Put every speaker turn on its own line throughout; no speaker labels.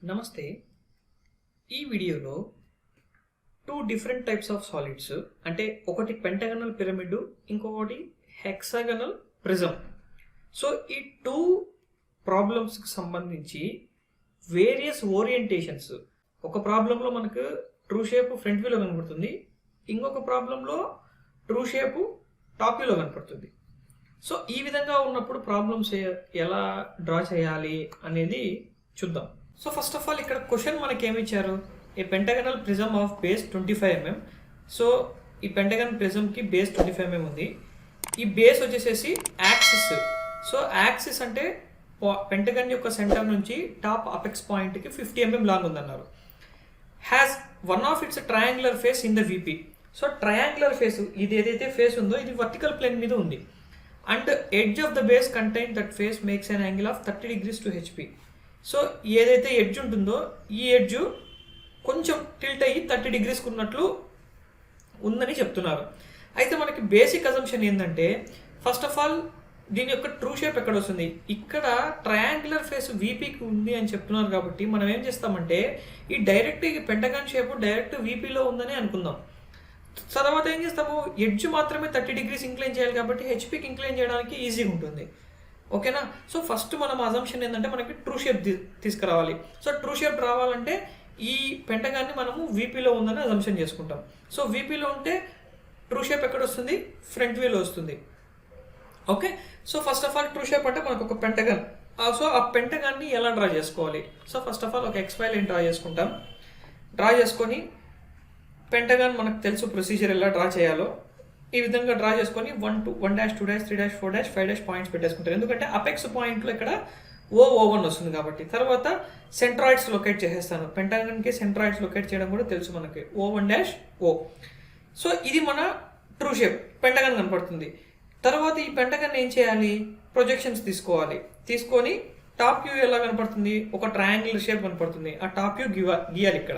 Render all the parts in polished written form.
నమస్తే. ఈ వీడియోలో 2 డిఫరెంట్ టైప్స్ ఆఫ్ సాలిడ్స్ అంటే ఒకటి పెంటగనల్ పిరమిడ్, ఇంకొకటి హెక్సాగనల్ ప్రిజం. సో ఈ 2 ప్రాబ్లమ్స్కి సంబంధించి వేరియస్ ఓరియంటేషన్స్, ఒక ప్రాబ్లంలో మనకు ట్రూ షేప్ ఫ్రంట్ వ్యూలో కనపడుతుంది, ఇంకొక ప్రాబ్లంలో ట్రూ షేప్ టాప్ వ్యూలో కనపడుతుంది. సో ఈ విధంగా ఉన్నప్పుడు ప్రాబ్లమ్స్ ఎలా డ్రా చేయాలి అనేది చూద్దాం. సో ఫస్ట్ ఆఫ్ ఆల్ ఇక్కడ క్వశ్చన్ మనకి ఏమి ఇచ్చారు, a pentagonal prism of base 25 mm. So ఈ పెంటగన్ ప్రిజమ్కి బేస్ 25 mm ఉంది. ఈ బేస్ వచ్చేసేసి యాక్సిస్. సో యాక్సిస్ అంటే పెంటగన్ యొక్క సెంటర్ నుంచి టాప్ అపెక్స్ పాయింట్కి 50 mm లాంగ్ ఉందన్నారు. Has one of its triangular face in the VP. So triangular face, ఇది ఏదైతే ఫేస్ ఉందో ఇది వర్టికల్ ప్లేన్ మీద ఉంది. And edge of the base contain that face makes an angle of 30 degrees to HP. So ఏదైతే edge ఉంటుందో ఈ edge కొంచెం టిల్ట్ అయ్యి 30 degrees ఉన్నట్లు ఉందని చెప్తున్నారు. అయితే మనకి బేసిక్ అజంప్షన్ ఏంటంటే, ఫస్ట్ ఆఫ్ ఆల్ దీని యొక్క ట్రూ షేప్ ఎక్కడ వస్తుంది, ఇక్కడ ట్రయాంగులర్ ఫేస్ వీపీకి ఉంది అని చెప్తున్నారు. కాబట్టి మనం ఏం చేస్తామంటే ఈ డైరెక్ట్ పెంటగాన్ షేప్ డైరెక్ట్ వీపీలో ఉందని అనుకుందాం. తర్వాత ఏం చేస్తాము, ఎడ్జ్ మాత్రమే 30 degrees ఇంక్లైన్ చేయాలి కాబట్టి హెచ్పీకి ఇంక్లైన్ చేయడానికి ఈజీగా ఉంటుంది. ఓకేనా. సో ఫస్ట్ మనం అజంప్షన్ ఏంటంటే మనకి ట్రూ షేప్ తీసుకురావాలి. సో ట్రూ షేప్ రావాలంటే ఈ పెంటగాన్ని మనము వీపీలో ఉందని అజంప్షన్ చేసుకుంటాం. సో వీపీలో ఉంటే ట్రూ షేప్ ఎక్కడ వస్తుంది, ఫ్రంట్ వ్యూలో వస్తుంది. Okay. So first of all true shape అంటే మనకు ఒక పెంటగాన్. సో ఆ పెంటగాన్ని ఎలా డ్రా చేసుకోవాలి, సో ఫస్ట్ ఆఫ్ ఆల్ ఒక ఎక్స్వై లైన్ డ్రా చేసుకుంటాం. డ్రా చేసుకొని పెంటగాన్ మనకు తెలుసు ప్రొసీజర్ ఎలా డ్రా చేయాలో. ఈ విధంగా డ్రా చేసుకొని 1, 2, 1 dash 2 dash 3 dash 4 dash 5 dash points పెట్టేసుకుంటారు. ఎందుకంటే అపెక్స్ పాయింట్లో ఇక్కడ O1 వస్తుంది కాబట్టి. తర్వాత సెంట్రాయిడ్స్ లొకేట్ చేసేస్తాను. పెంటగాన్కి సెంట్రాయిడ్స్ లొకేట్ చేయడం కూడా తెలుసు మనకి, O1 డాష్ O. సో ఇది మన ట్రూ షేప్, పెంటగాన్ కనపడుతుంది. తర్వాత ఈ పెంటగాన్ ఏం చేయాలి, ప్రొజెక్షన్స్ తీసుకోవాలి. తీసుకొని టాప్ వ్యూ ఎలా కనపడుతుంది, ఒక ట్రయాంగులర్ షేప్ కనపడుతుంది. ఆ టాప్ వ్యూ గీయాలి ఇక్కడ.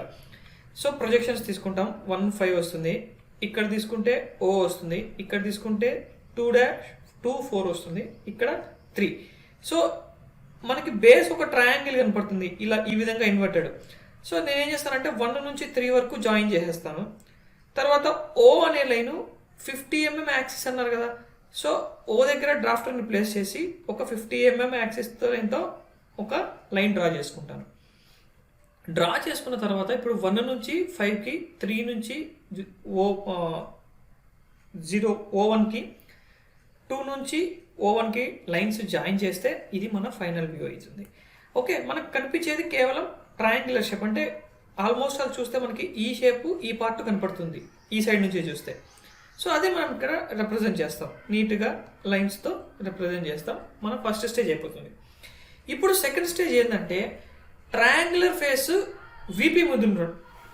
సో ప్రొజెక్షన్స్ తీసుకుంటాం. 1, 5 వస్తుంది. ఇక్కడ తీసుకుంటే O వస్తుంది. ఇక్కడ తీసుకుంటే 2 డాష్ 2, 4 వస్తుంది. ఇక్కడ 3. సో మనకి బేస్ ఒక ట్రయాంగిల్ కనపడుతుంది ఇలా, ఈ విధంగా ఇన్వర్టెడ్. సో నేనేం చేస్తానంటే 1 నుంచి 3 వరకు జాయిన్ చేసేస్తాను. తర్వాత O అనే లైను 50 mm యాక్సిస్ అన్నారు కదా. సో O దగ్గర డ్రాఫ్టర్ని ప్లేస్ చేసి ఒక 50 mm యాక్సిస్తో ఎంతో ఒక లైన్ డ్రా చేసుకుంటాను. డ్రా చేసుకున్న తర్వాత ఇప్పుడు 1 నుంచి 5కి, 3 నుంచి O1కి, 2 నుంచి O1కి లైన్స్ జాయిన్ చేస్తే ఇది మన ఫైనల్ వ్యూ అవుతుంది. ఓకే. మనకు కనిపించేది కేవలం ట్రయాంగులర్ షేప్. అంటే ఆల్మోస్ట్ అది చూస్తే మనకి ఈ షేపు ఈ పార్ట్ కనపడుతుంది ఈ సైడ్ నుంచి చూస్తే. సో అదే మనం ఇక్కడ రిప్రజెంట్ చేస్తాం, నీట్గా లైన్స్తో రిప్రజెంట్ చేస్తాం. మన ఫస్ట్ స్టేజ్ అయిపోతుంది. ఇప్పుడు సెకండ్ స్టేజ్ ఏంటంటే ట్రయాంగులర్ ఫేస్ వీపీ మీద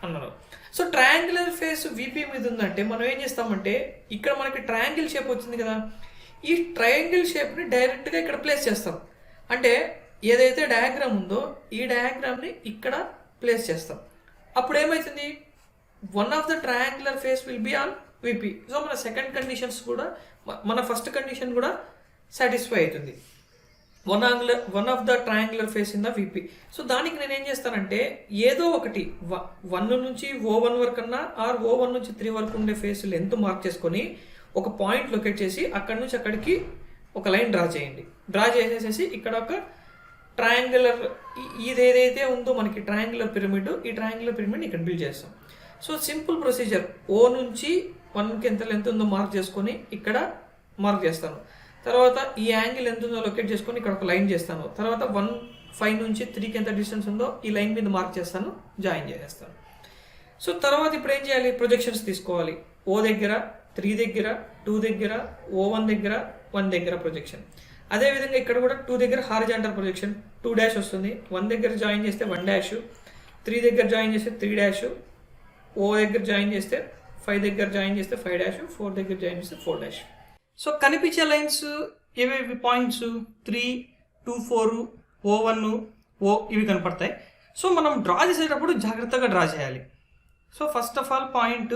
అన్నారు. సో ట్రయాంగులర్ ఫేస్ వీపీ మీద ఉందంటే మనం ఏం చేస్తామంటే ఇక్కడ మనకి ట్రయాంగిల్ షేప్ వచ్చింది కదా, ఈ ట్రయాంగిల్ షేప్ని డైరెక్ట్గా ఇక్కడ ప్లేస్ చేస్తాం. అంటే ఏదైతే డయాగ్రామ్ ఉందో ఈ డయాగ్రామ్ని ఇక్కడ ప్లేస్ చేస్తాం. అప్పుడు ఏమవుతుంది, one of the triangular face will be on VP. So మన సెకండ్ కండిషన్స్ కూడా, మన ఫస్ట్ కండిషన్ కూడా సాటిస్ఫై అవుతుంది. One of the triangular face in the VP. So దానికి నేను ఏం చేస్తానంటే ఏదో ఒకటి 1 నుంచి O1 వరకు అన్నా ఆర్ O1 నుంచి 3 వరకు ఉండే ఫేస్ లెంత్ మార్క్ చేసుకొని ఒక పాయింట్ లొకేట్ చేసి అక్కడి నుంచి అక్కడికి ఒక లైన్ డ్రా చేయండి. డ్రా చేసేసేసి ఇక్కడ ఒక ట్రయాంగులర్, ఇది ఏదైతే ఉందో మనకి ట్రయాంగులర్ పిరమిడ్, ఈ ట్రయాంగులర్ పిరమిడ్ ఇక్కడ బిల్డ్ చేస్తాం. సో సింపుల్ ప్రొసీజర్, O నుంచి 1కి ఎంత లెంత్ ఉందో మార్క్ చేసుకొని ఇక్కడ మార్క్ చేస్తాను. తర్వాత ఈ యాంగిల్ ఎంత ఉందో లొకేట్ చేసుకొని ఇక్కడ ఒక లైన్ చేస్తాను. తర్వాత 1, 5 నుంచి 3కి ఎంత డిస్టెన్స్ ఉందో ఈ లైన్ మీద మార్క్ చేస్తాను, జాయిన్ చేసేస్తాను. సో తర్వాత ఇప్పుడు ఏం చేయాలి, ప్రొజెక్షన్స్ తీసుకోవాలి. O దగ్గర, 3 దగ్గర, 2 దగ్గర, O1 దగ్గర, 1 దగ్గర ప్రొజెక్షన్. అదేవిధంగా ఇక్కడ కూడా 2 దగ్గర హారిజాంటల్ ప్రొజెక్షన్ 2 డాష్ వస్తుంది. 1 దగ్గర జాయిన్ చేస్తే 1 డాష్, 3 దగ్గర జాయిన్ చేస్తే 3 డాష్, O దగ్గర జాయిన్ చేస్తే 5 దగ్గర జాయిన్ చేస్తే 5 డాష్, 4 దగ్గర జాయిన్ చేస్తే 4 డాష్. సో కనిపించే లైన్స్ ఏవేవి, పాయింట్స్ 3, 2, 4, O1, O ఇవి కనపడతాయి. సో మనం డ్రా చేసేటప్పుడు జాగ్రత్తగా డ్రా చేయాలి. So first of all point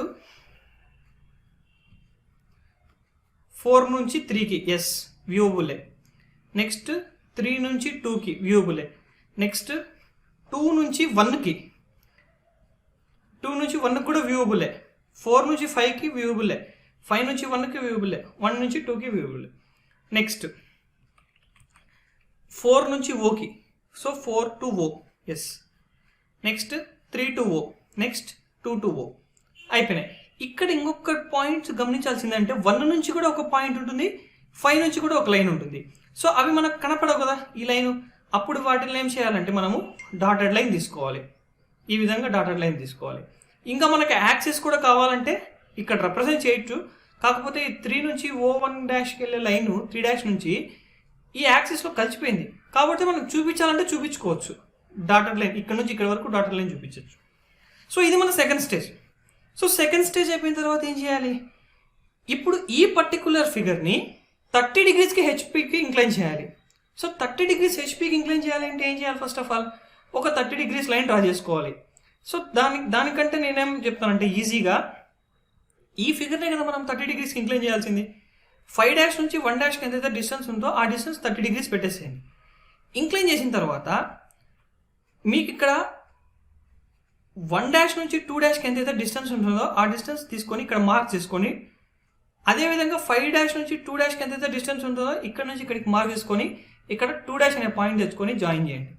4 నుంచి 3కి ఎస్ వ్యూబులే. నెక్స్ట్ 3 నుంచి 2కి వ్యూబులే. నెక్స్ట్ 2 నుంచి 1కి 2 నుంచి 1కి కూడా వ్యూవబులే, 4 నుంచి 5కి వ్యూవబులే, 5 నుంచి 1కి వ్యూవబులే, 1 నుంచి 2కి వ్యూవబులే. నెక్స్ట్ 4 నుంచి ఓకి, so 4 to O, yes. Next 3 to O, next 2 to O. అయిపోయినాయి. ఇక్కడ ఇంకొక పాయింట్స్ గమనించాల్సిందంటే 1 నుంచి కూడా ఒక పాయింట్ ఉంటుంది, 5 నుంచి కూడా ఒక లైన్ ఉంటుంది. సో అవి మనకు కనపడవు కదా ఈ లైను. అప్పుడు వాటిని ఏం చేయాలంటే మనము డాటెడ్ లైన్ తీసుకోవాలి. ఈ విధంగా డాటెడ్ లైన్ తీసుకోవాలి. ఇంకా మనకి యాక్సిస్ కూడా కావాలంటే ఇక్కడ రిప్రజెంట్ చేయొచ్చు. కాకపోతే ఈ 3 నుంచి O1'కి వెళ్ళే లైన్ 3' నుంచి ఈ యాక్సిస్లో కలిసిపోయింది కాబట్టి మనం చూపించాలంటే చూపించుకోవచ్చు. డాటెడ్ లైన్ ఇక్కడ నుంచి ఇక్కడ వరకు డాటెడ్ లైన్ చూపించవచ్చు. సో ఇది మన second stage. So second stage అయిపోయిన తర్వాత ఏం చేయాలి? ఇప్పుడు ఈ పర్టికులర్ ఫిగర్ని 30 degreesకి హెచ్పికి ఇంక్లైన్ చేయాలి. సో 30 degrees హెచ్పికి ఇంక్లైన్ చేయాలంటే ఏం చేయాలి? ఫస్ట్ ఆఫ్ ఆల్ ఒక 30 degrees లైన్ డ్రా చేసుకోవాలి. సో దానికంటే నేనేం చెప్తానంటే ఈజీగా ఈ ఫిగర్నే కదా మనం 30 degreesకి ఇంక్లైన్ చేయాల్సింది. 5' నుంచి 1'కి ఎంతైతే డిస్టెన్స్ ఉందో ఆ డిస్టెన్స్ 30 degrees పెట్టేసేయండి. ఇంక్లైన్ చేసిన తర్వాత మీకు ఇక్కడ 1' నుంచి 2'కి ఎంతైతే డిస్టెన్స్ ఉంటుందో ఆ డిస్టెన్స్ తీసుకొని ఇక్కడ మార్క్ చేసుకొని, అదేవిధంగా 5' నుంచి 2'కి ఎంతైతే డిస్టెన్స్ ఉంటుందో ఇక్కడ నుంచి ఇక్కడికి మార్క్ చేసుకొని ఇక్కడ 2' అనే పాయింట్ తెచ్చుకొని జాయిన్ చేయండి.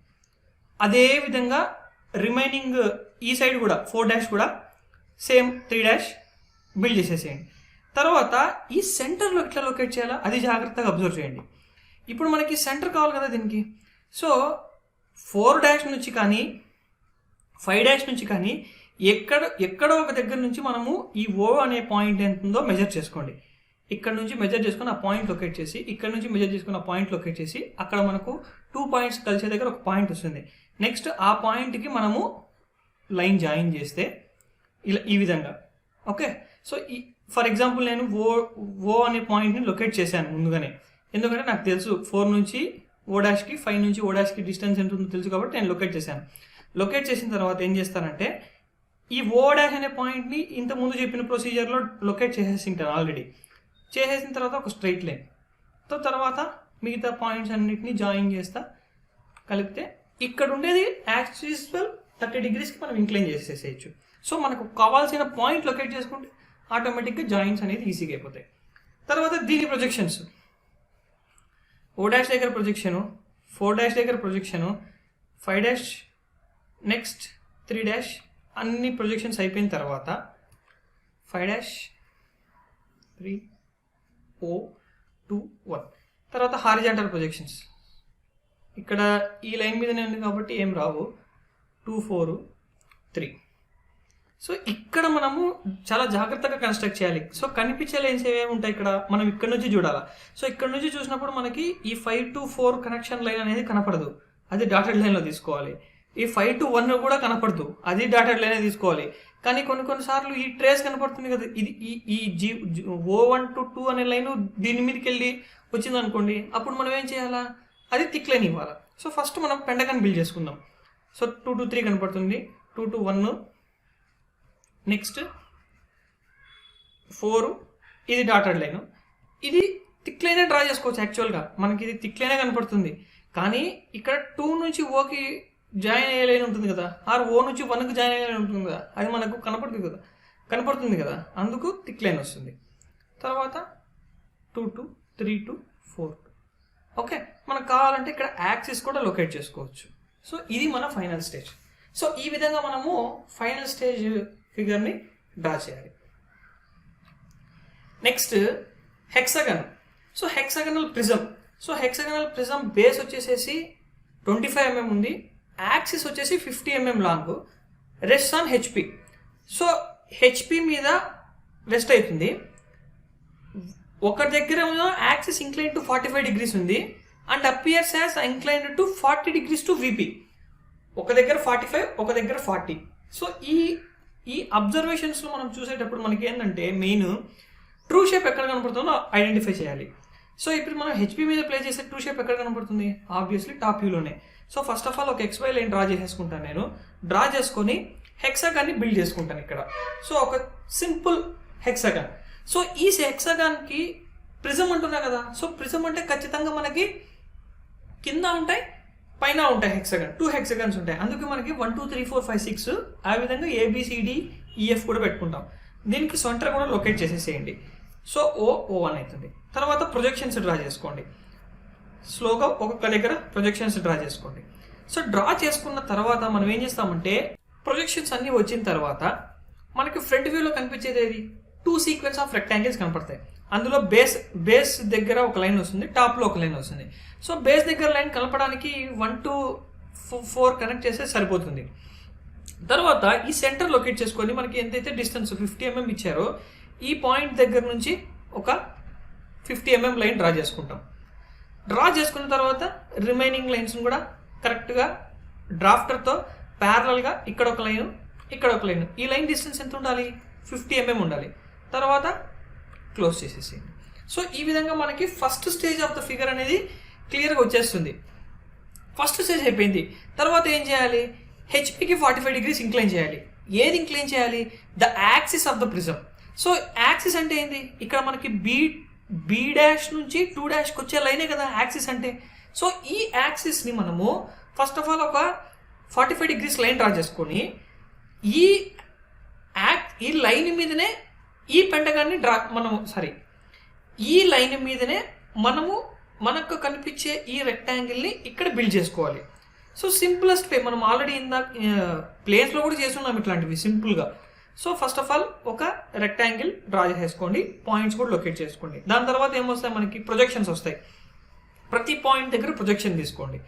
అదేవిధంగా రిమైనింగ్ ఈ సైడ్ కూడా 4' కూడా సేమ్ 3' బిల్డ్ చేసేసేయండి. తర్వాత ఈ సెంటర్లో ఎట్లా లొకేట్ చేయాలో అది జాగ్రత్తగా అబ్జర్వ్ చేయండి. ఇప్పుడు మనకి సెంటర్ కావాలి కదా దీనికి. సో 4' నుంచి కానీ 5' నుంచి కానీ ఎక్కడో ఒక దగ్గర నుంచి మనము ఈ O అనే పాయింట్ ఎంత ఉందో మెజర్ చేసుకోండి. ఇక్కడ నుంచి మెజర్ చేసుకొని ఆ పాయింట్ లొకేట్ చేసి, ఇక్కడ నుంచి మెజర్ చేసుకుని ఆ పాయింట్ లొకేట్ చేసి, అక్కడ మనకు 2 పాయింట్స్ కలిసే దగ్గర ఒక పాయింట్ వస్తుంది. నెక్స్ట్ ఆ పాయింట్కి మనము లైన్ జాయిన్ చేస్తే ఇలా ఈ విధంగా. ఓకే, సో ఫర్ ఎగ్జాంపుల్ నేను O అనే పాయింట్ని లొకేట్ చేశాను ముందుగానే. ఎందుకంటే నాకు తెలుసు 4 నుంచి O''కి 5 నుంచి O''కి డిస్టెన్స్ ఎంత ఉందో తెలుసు కాబట్టి నేను లొకేట్ చేశాను. లొకేట్ చేసిన తర్వాత ఏం చేస్తానంటే ఈ O' అనే పాయింట్ని ఇంతకుముందు చెప్పిన ప్రొసీజర్లో లొకేట్ చేసేసి ఉంటాను ఆల్రెడీ. చేసేసిన తర్వాత ఒక స్ట్రైట్ లైన్ తర్వాత మిగతా పాయింట్స్ అన్నిటిని జాయిన్ చేస్తా కలిపితే ఇక్కడ ఉండేది యాక్చువల్ 30 degreesకి మనం ఇంక్లైన్ చేసేసేయచ్చు. సో మనకు కావాల్సిన పాయింట్ లొకేట్ చేసుకుంటే ఆటోమేటిక్గా జాయింట్స్ అనేది ఈజీగా అయిపోతాయి. తర్వాత దీని ప్రొజెక్షన్స్ O' దగ్గర ప్రొజెక్షను, 4' దగ్గర ప్రొజెక్షను, 5' నెక్స్ట్ 3' అన్ని ప్రొజెక్షన్స్ అయిపోయిన తర్వాత 5' 3 O 2 1 తర్వాత హారిజాంటల్ ప్రొజెక్షన్స్. ఇక్కడ ఈ లైన్ మీదనే ఉంది కాబట్టి ఏం రావు, 2 4 3. సో ఇక్కడ మనము చాలా జాగ్రత్తగా కన్స్ట్రక్ట్ చేయాలి. సో కనిపించే లైన్స్ ఏమేమి ఉంటాయి ఇక్కడ మనం ఇక్కడ నుంచి చూడాలా. సో ఇక్కడ నుంచి చూసినప్పుడు మనకి ఈ 5 to 4 కనెక్షన్ లైన్ అనేది కనపడదు, అది డాటెడ్ లైన్లో తీసుకోవాలి. ఈ 5 to 1 కూడా కనపడదు, అది డాటెడ్ లైనే తీసుకోవాలి. కానీ కొన్నిసార్లు ఈ ట్రేస్ కనపడుతుంది కదా, ఇది ఈ O1 to 2 అనే లైన్ దీని మీదకి వెళ్ళి వచ్చింది అనుకోండి, అప్పుడు మనం ఏం చేయాలా? అది థిక్ లైన్ ఇవ్వాలి. సో ఫస్ట్ మనం పెంటగాన్ బిల్డ్ చేసుకుందాం. సో 2 to 3 కనపడుతుంది, 2 to 1 నెక్స్ట్ 4 ఇది డాటెడ్ లైన్. ఇది థిక్ లైనే డ్రా చేసుకోవచ్చు. యాక్చువల్గా మనకి ఇది థిక్ లైనే కనపడుతుంది, కానీ ఇక్కడ 2 నుంచి Oకి జాయిన్ అయ్యే లైన్ ఉంటుంది కదా, ఆర్ O నుంచి 1కి జాయిన్ అయ్యే లైన్ ఉంటుంది కదా, అది మనకు కనపడుతుంది కదా, అందుకు థిక్ లైన్ వస్తుంది. తర్వాత 2 to 3 to 4. ఓకే, మనకు కావాలంటే ఇక్కడ యాక్సిస్ కూడా లొకేట్ చేసుకోవచ్చు. సో ఇది మన ఫైనల్ స్టేజ్. సో ఈ విధంగా మనము ఫైనల్ స్టేజ్ ఫిగర్ని డ్రా చేయాలి. Next hexagon. So hexagonal prism. So hexagonal prism base వచ్చేసేసి 25 mm ఉంది, యాక్సిస్ వచ్చేసి 50 mm long, rest on HP. So HP మీద రెస్ట్ అవుతుంది. ఒక దగ్గర యాక్సిస్ ఇంక్లైన్ టు 45 degrees ఉంది and appears as inclined to 40 degrees to VP. ఒక దగ్గర 45, ఒక దగ్గర 40. సో ఈ అబ్జర్వేషన్స్లో మనం చూసేటప్పుడు మనకి ఏంటంటే మెయిన్ ట్రూ షేప్ ఎక్కడ కనపడుతుందో ఐడెంటిఫై చేయాలి. సో ఇప్పుడు మనం HP మీద ప్లే చేసే ట్రూ షేప్ ఎక్కడ కనపడుతుంది? ఆబ్వియస్లీ టాప్ వ్యూలోనే. సో ఫస్ట్ ఆఫ్ ఆల్ ఒక XY లైన్ డ్రా చేసేసుకుంటాను నేను. డ్రా చేసుకొని హెక్సాగాన్ని బిల్డ్ చేసుకుంటాను ఇక్కడ. సో ఒక సింపుల్ హెక్సాగాన్. సో ఈ హెక్సాగాన్కి ప్రిజం అంటున్నా కదా, సో ప్రిజం అంటే ఖచ్చితంగా మనకి కింద ఉంటాయి, పైన ఉంటాయి హెక్సగన్, 2 హెక్సగన్స్ ఉంటాయి. అందుకే మనకి 1 2 3 4 5 6 ఆ విధంగా ABCDEF కూడా పెట్టుకుంటాం. దీనికి సెంటర్ కూడా లొకేట్ చేసేసేయండి. సో O1 అవుతుంది. తర్వాత ప్రొజెక్షన్స్ డ్రా చేసుకోండి. స్లోగా ఒక్కొక్క దగ్గర ప్రొజెక్షన్స్ డ్రా చేసుకోండి. సో డ్రా చేసుకున్న తర్వాత మనం ఏం చేస్తామంటే ప్రొజెక్షన్స్ అన్నీ వచ్చిన తర్వాత మనకి ఫ్రంట్ వ్యూలో కనిపించేది ఏది, 2 సీక్వెన్స్ ఆఫ్ రెక్టాంగిల్స్ కనపడతాయి. అందులో బేస్ దగ్గర ఒక లైన్ వస్తుంది, టాప్లో ఒక లైన్ వస్తుంది. సో బేస్ దగ్గర లైన్ కలపడానికి 1 to 4 కనెక్ట్ చేస్తే సరిపోతుంది. తర్వాత ఈ సెంటర్ లొకేట్ చేసుకొని మనకి ఎంతైతే డిస్టెన్స్ 50 mm ఇచ్చారో ఈ పాయింట్ దగ్గర నుంచి ఒక 50 mm లైన్ డ్రా చేసుకుంటాం. డ్రా చేసుకున్న తర్వాత రిమైనింగ్ లైన్స్ కూడా కరెక్ట్గా డ్రాఫ్టర్తో ప్యారలల్గా ఇక్కడ ఒక లైన్, ఇక్కడ ఒక లైన్, ఈ లైన్ డిస్టెన్స్ ఎంత ఉండాలి, 50 mm ఉండాలి. తర్వాత క్లోజ్ చేసేసేయండి. సో ఈ విధంగా మనకి first stage of the figure అనేది క్లియర్గా వచ్చేస్తుంది. ఫస్ట్ స్టేజ్ అయిపోయింది. తర్వాత ఏం చేయాలి, హెచ్పికి 45 degrees ఇంక్లైన్ చేయాలి. ఏది ఇంక్లైన్ చేయాలి, the axis of the prism. So axis అంటే ఏంది, ఇక్కడ మనకి బి డాష్ నుంచి 2 డాష్కి వచ్చే లైనే కదా యాక్సిస్ అంటే. సో ఈ యాక్సిస్ని మనము ఫస్ట్ ఆఫ్ ఆల్ ఒక 45 degrees లైన్ డ్రా చేసుకొని ఈ లైన్ మీదనే ఈ పెంటగాన్ని ఈ లైన్ మీదనే మనకు కనిపించే ఈ రెక్టాంగిల్ని ఇక్కడ బిల్డ్ చేసుకోవాలి. సో సింపులెస్ట్ వే, మనం ఆల్రెడీ ప్లేన్స్లో కూడా చేస్తున్నాం ఇట్లాంటివి సింపుల్గా. సో ఫస్ట్ ఆఫ్ ఆల్ ఒక రెక్టాంగిల్ డ్రా చేసుకోండి, పాయింట్స్ కూడా లొకేట్ చేసుకోండి. దాని తర్వాత ఏమొస్తాయి, మనకి ప్రొజెక్షన్స్ వస్తాయి. ప్రతి పాయింట్ దగ్గర ప్రొజెక్షన్ తీసుకోండి.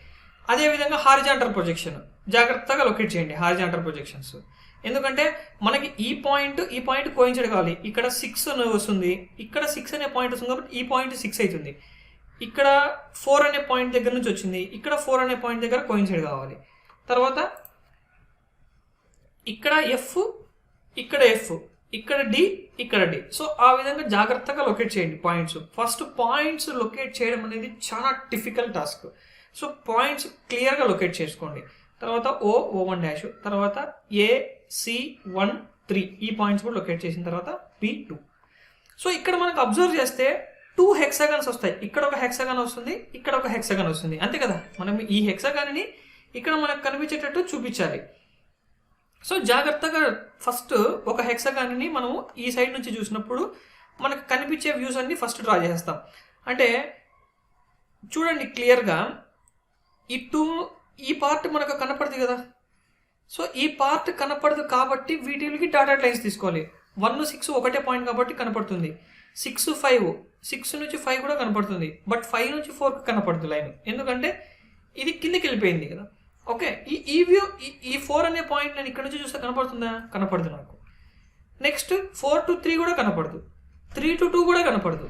అదేవిధంగా హారిజాంటల్ ప్రొజెక్షన్ జాగ్రత్తగా లొకేట్ చేయండి. హారిజాంటల్ ప్రొజెక్షన్స్ ఎందుకంటే మనకి ఈ పాయింట్ కోయిన్సైడ్ కావాలి. ఇక్కడ 6 వస్తుంది, ఇక్కడ 6 అనే పాయింట్ వస్తుంది కాబట్టి ఈ పాయింట్ 6 అవుతుంది. ఇక్కడ 4 అనే పాయింట్ దగ్గర నుంచి వచ్చింది, ఇక్కడ 4 అనే పాయింట్ దగ్గర కోయిన్సైడ్ కావాలి. తర్వాత ఇక్కడ F, ఇక్కడ F, ఇక్కడ D, ఇక్కడ D. సో ఆ విధంగా జాగ్రత్తగా లొకేట్ చేయండి పాయింట్స్. ఫస్ట్ పాయింట్స్ లొకేట్ చేయడం అనేది చాలా డిఫికల్ట్ టాస్క్. సో పాయింట్స్ క్లియర్గా లొకేట్ చేసుకోండి. తర్వాత O1 డాష్, తర్వాత AC1 3 ఈ పాయింట్స్ కూడా లొకేట్ చేసిన తర్వాత P2. సో ఇక్కడ మనకు అబ్జర్వ్ చేస్తే 2 హెక్సాగన్స్ వస్తాయి. ఇక్కడ ఒక హెక్సాగన్ వస్తుంది, ఇక్కడ ఒక హెక్సాగన్ వస్తుంది, అంతే కదా. మనం ఈ హెక్సాగన్ని ఇక్కడ మనకు కనిపించేటట్టు చూపించాలి. సో జాగ్రత్తగా ఫస్ట్ ఒక హెక్సాగన్ని మనము ఈ సైడ్ నుంచి చూసినప్పుడు మనకు కనిపించే వ్యూస్ అన్ని ఫస్ట్ డ్రా చేస్తాం. అంటే చూడండి క్లియర్గా ఈ పార్ట్ మనకు కనపడుతుంది కదా. సో ఈ పార్ట్ కనపడదు కాబట్టి వీటికి డాటెడ్ లైన్స్ తీసుకోవాలి. 1 6 ఒకటే పాయింట్ కాబట్టి కనపడుతుంది. 6 5, 6 నుంచి 5 కూడా కనపడుతుంది. బట్ 5 నుంచి 4 కనపడుతుంది లైన్, ఎందుకంటే ఇది కిందకి వెళ్ళిపోయింది కదా. ఓకే, ఈ వ్యూ ఈ 4 అనే పాయింట్ నేను ఇక్కడ నుంచి చూస్తే కనపడుతుందా, కనపడదు నాకు. నెక్స్ట్ 4 to 3 కూడా కనపడదు, 3 to 2 కూడా కనపడదు.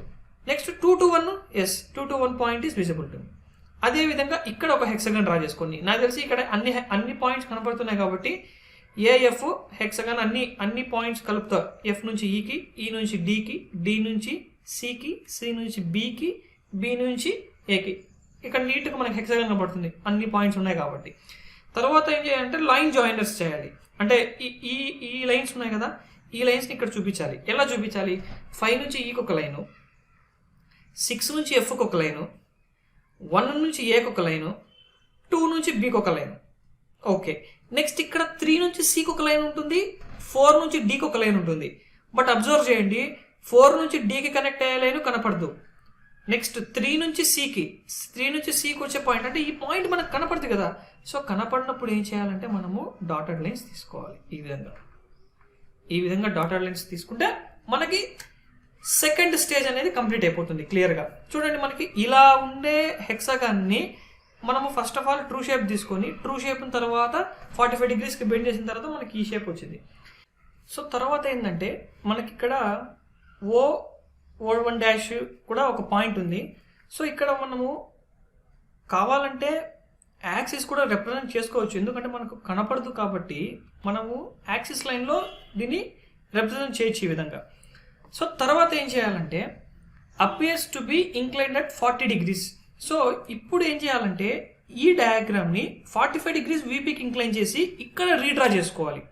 Next 2 to 1, yes 2 to 1 point is visible to me. అదేవిధంగా ఇక్కడ ఒక హెక్సాగన్ డ్రా చేసుకోండి. నాకు తెలిసి ఇక్కడ అన్ని పాయింట్స్ కనపడుతున్నాయి కాబట్టి ఏఎఫ్ హెక్సాగన్ అన్ని పాయింట్స్ కలుపుతా. ఎఫ్ నుంచి ఈకి, ఈ నుంచి డికి, డి నుంచి సికి, సి నుంచి బికి, బి నుంచి ఏకి. ఇక్కడ నీట్గా మనకి హెక్సాగన్ కనపడుతుంది, అన్ని పాయింట్స్ ఉన్నాయి కాబట్టి. తర్వాత ఏం చేయాలంటే లైన్ జాయినర్స్ చేయాలి. అంటే ఈ లైన్స్ ఉన్నాయి కదా, ఈ లైన్స్ని ఇక్కడ చూపించాలి. ఎలా చూపించాలి, 5 నుంచి ఈకి ఒక లైను, 6 నుంచి ఎఫ్కి ఒక లైను, 1 నుంచి ఏకి ఒక లైను, 2 నుంచి బికి ఒక లైను. ఓకే, నెక్స్ట్ ఇక్కడ 3 నుంచి సికి ఒక లైన్ ఉంటుంది, 4 నుంచి డికి ఒక లైన్ ఉంటుంది. బట్ అబ్జర్వ్ చేయండి, 4 నుంచి డికి కనెక్ట్ అయ్యే లైన్ కనపడదు. నెక్స్ట్ 3 నుంచి సికి వచ్చే పాయింట్, అంటే ఈ పాయింట్ మనకు కనపడుతుంది కదా. సో కనపడినప్పుడు ఏం చేయాలంటే మనము డాటెడ్ లైన్స్ తీసుకోవాలి. ఈ విధంగా డాటెడ్ లైన్స్ తీసుకుంటే మనకి సెకండ్ స్టేజ్ అనేది కంప్లీట్ అయిపోతుంది క్లియర్గా. చూడండి, మనకి ఇలా ఉండే హెక్సాగాన్ని మనము first of all true shape తీసుకొని, ట్రూ షేప్ తర్వాత 45 degreesకి బెండ్ చేసిన తర్వాత మనకి ఈ షేప్ వచ్చింది. సో తర్వాత ఏంటంటే మనకి ఇక్కడ O1 డాష్ కూడా ఒక పాయింట్ ఉంది. సో ఇక్కడ మనము కావాలంటే యాక్సిస్ కూడా రిప్రజెంట్ చేసుకోవచ్చు, ఎందుకంటే మనకు కనపడదు కాబట్టి మనము యాక్సిస్ లైన్లో దీన్ని రిప్రజెంట్ చేయొచ్చు ఈ విధంగా. సో తర్వాత ఏం చేయాలంటే appears to be inclined at 40 degrees. So ఇప్పుడు ఏం చేయాలంటే ఈ డయాగ్రామ్ని 45 degrees వీపీకి ఇంక్లైన్ చేసి ఇక్కడ రీడ్రా చేసుకోవాలి.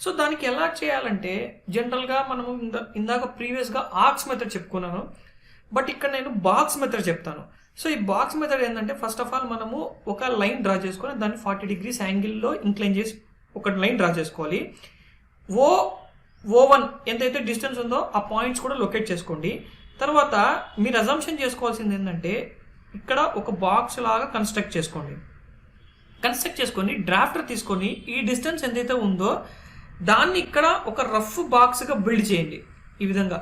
సో దానికి ఎలా చేయాలంటే జనరల్గా మనము ఇందాక ప్రీవియస్గా ఆర్క్స్ మెథడ్ చెప్పుకున్నాను, బట్ ఇక్కడ నేను బాక్స్ మెథడ్ చెప్తాను. సో ఈ బాక్స్ మెథడ్ ఏంటంటే ఫస్ట్ ఆఫ్ ఆల్ మనము ఒక లైన్ డ్రా చేసుకొని దాన్ని 40 degrees యాంగిల్లో ఇంక్లైన్ చేసి ఒక లైన్ డ్రా చేసుకోవాలి. O1 ఎంతైతే డిస్టెన్స్ ఉందో ఆ పాయింట్స్ కూడా లొకేట్ చేసుకోండి. తర్వాత మీరు అజంప్షన్ చేసుకోవాల్సింది ఏంటంటే ఇక్కడ ఒక బాక్స్ లాగా కన్స్ట్రక్ట్ చేసుకొని డ్రాఫ్టర్ తీసుకొని ఈ డిస్టెన్స్ ఎంతైతే ఉందో దాన్ని ఇక్కడ ఒక రఫ్ బాక్స్గా బిల్డ్ చేయండి. ఈ విధంగా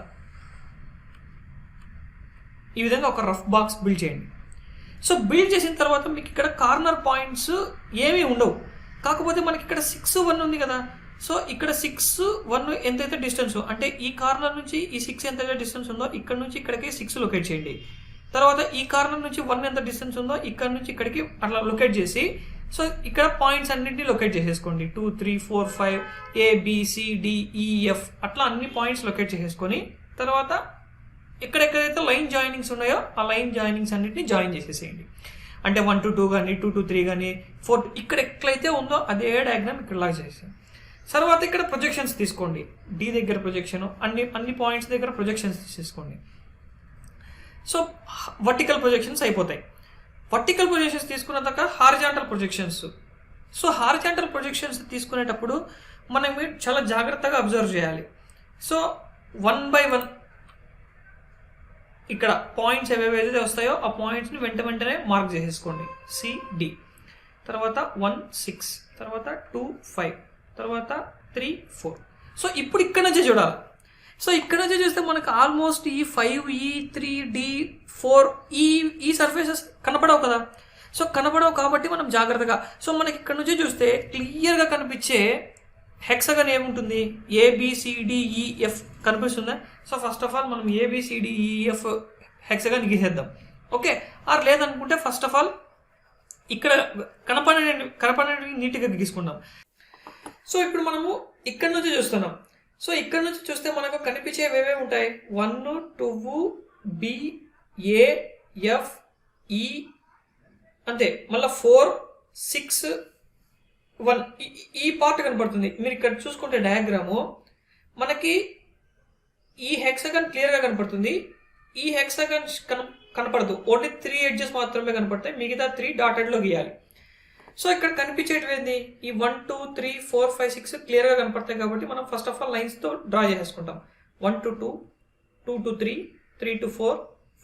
ఒక రఫ్ బాక్స్ బిల్డ్ చేయండి. సో బిల్డ్ చేసిన తర్వాత మీకు ఇక్కడ కార్నర్ పాయింట్స్ ఏమీ ఉండవు. కాకపోతే మనకి ఇక్కడ 6, 1 ఉంది కదా. సో ఇక్కడ 6, 1 ఎంతైతే డిస్టెన్స్ అంటే ఈ కార్నర్ నుంచి ఈ 6 ఎంతైతే డిస్టెన్స్ ఉందో ఇక్కడ నుంచి ఇక్కడికి 6 లొకేట్ చేయండి. తర్వాత ఈ కార్నర్ నుంచి 1 ఎంత డిస్టెన్స్ ఉందో ఇక్కడ నుంచి ఇక్కడికి అట్లా లొకేట్ చేసి సో ఇక్కడ పాయింట్స్ అన్నింటినీ లొకేట్ చేసేసుకోండి. 2, 3, 4, 5 ABCDEF అట్లా అన్ని పాయింట్స్ లొకేట్ చేసేసుకొని తర్వాత ఎక్కడెక్కడైతే లైన్ జాయినింగ్స్ ఉన్నాయో ఆ లైన్ జాయినింగ్స్ అన్నింటినీ జాయిన్ చేసేసేయండి. అంటే 1 to 2 కానీ 2 to 3 కానీ 4 ఇక్కడ ఎక్కడైతే ఉందో అదే డయాగ్రామ్ ఇక్కడ లాగా చేసేయండి. తర్వాత ఇక్కడ ప్రొజెక్షన్స్ తీసుకోండి. D దగ్గర ప్రొజెక్షన్ అన్ని పాయింట్స్ దగ్గర ప్రొజెక్షన్స్ తీసేసుకోండి. సో వర్టికల్ ప్రొజెక్షన్స్ అయిపోతాయి. వర్టికల్ ప్రొజెక్షన్స్ తీసుకున్న తర్వాత horizontal projections. So horizontal projections తీసుకునేటప్పుడు మనం చాలా జాగ్రత్తగా అబ్జర్వ్ చేయాలి. సో 1 by 1 ఇక్కడ పాయింట్స్ ఏవేవైతే వస్తాయో ఆ పాయింట్స్ని వెంటనే మార్క్ చేసేసుకోండి. CD తర్వాత 1, 6 తర్వాత 2, 5 తర్వాత 3, 4. సో ఇప్పుడు ఇక్కడ నుంచే చూడాలి. సో ఇక్కడ నుంచి చూస్తే మనకు ఆల్మోస్ట్ ఈ 5, ఈ 3, D, 4 ఈ సర్ఫేసెస్ కనపడవు కదా. సో కనపడవు కాబట్టి మనం జాగ్రత్తగా సో మనకి ఇక్కడ నుంచి చూస్తే క్లియర్గా కనిపించే హెక్సగన్ ఏముంటుంది ABCDEF కనిపిస్తుందా. సో ఫస్ట్ ఆఫ్ ఆల్ మనం ABCDEF హెక్సగన్ గీసేద్దాం. ఓకే ఆర్ లేదనుకుంటే ఫస్ట్ ఆఫ్ ఆల్ ఇక్కడ కనపడని నీట్గా గీసుకుందాం. సో ఇప్పుడు మనము ఇక్కడ నుంచి చూస్తున్నాం. సో ఇక్కడ నుంచి చూస్తే మనకు కనిపించేవి ఏమేమి ఉంటాయి 1, 2, B, A, F, E అంతే. మళ్ళీ 4, 6, 1 ఈ పార్ట్ కనపడుతుంది. మీరు ఇక్కడ చూసుకుంటే డయాగ్రాము మనకి ఈ హెక్సగన్ క్లియర్గా కనపడుతుంది. ఈ హెక్సగన్ కనపడదు. ఓన్లీ 3 edges మాత్రమే కనపడతాయి. మిగతా 3 డాటెడ్లో గీయాలి. సో ఇక్కడ కనిపించేటివి ఏంది ఈ 1, 2, 3, 4, 5, 6 క్లియర్గా కనపడతాయి కాబట్టి మనం ఫస్ట్ ఆఫ్ ఆల్ లైన్స్తో డ్రా చేసుకుంటాం. 1 to 2, 2 to 3, 3 to 4,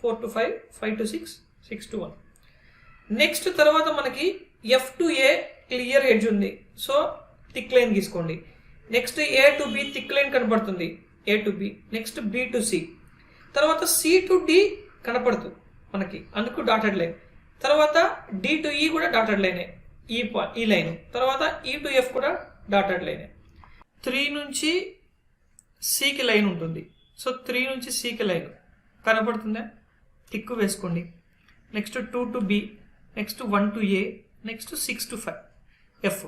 4 to 5, 5 to 6, 6 to 1. Next తర్వాత మనకి F to A clear edge ఉంది. సో థిక్ లైన్ గీసుకోండి. Next A to B thick line కనపడుతుంది. A to B. Next B to C. తర్వాత C to D కనపడుతూ మనకి అందుకు dotted line. తర్వాత D to E కూడా డాటెడ్ లైనే ఈ లైన్. తర్వాత E to F కూడా డాటెడ్ లైనే. 3 నుంచి Cకి లైన్ ఉంటుంది. సో 3 నుంచి Cకి లైన్ కనపడుతుందా టిక్కు వేసుకోండి. Next 2 to B, next 1 to A, next 6 to 5 F.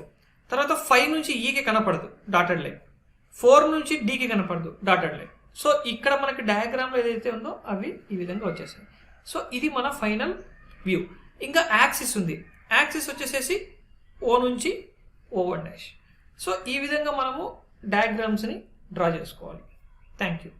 తర్వాత 5 నుంచి Eకి కనపడదు డాటెడ్ లైన్. 4 నుంచి Dకి కనపడదు డాటెడ్ లైన్. సో ఇక్కడ మనకి డయాగ్రామ్లో ఏదైతే ఉందో అవి ఈ విధంగా వచ్చేసాయి. సో ఇది మన ఫైనల్ వ్యూ. ఇంకా యాక్సిస్ ఉంది. యాక్సిస్ వచ్చేసేసి O నుంచి O1'. సో ఈ విధంగా మనము డయాగ్రామ్స్ని డ్రా చేసుకోవాలి. Thank you.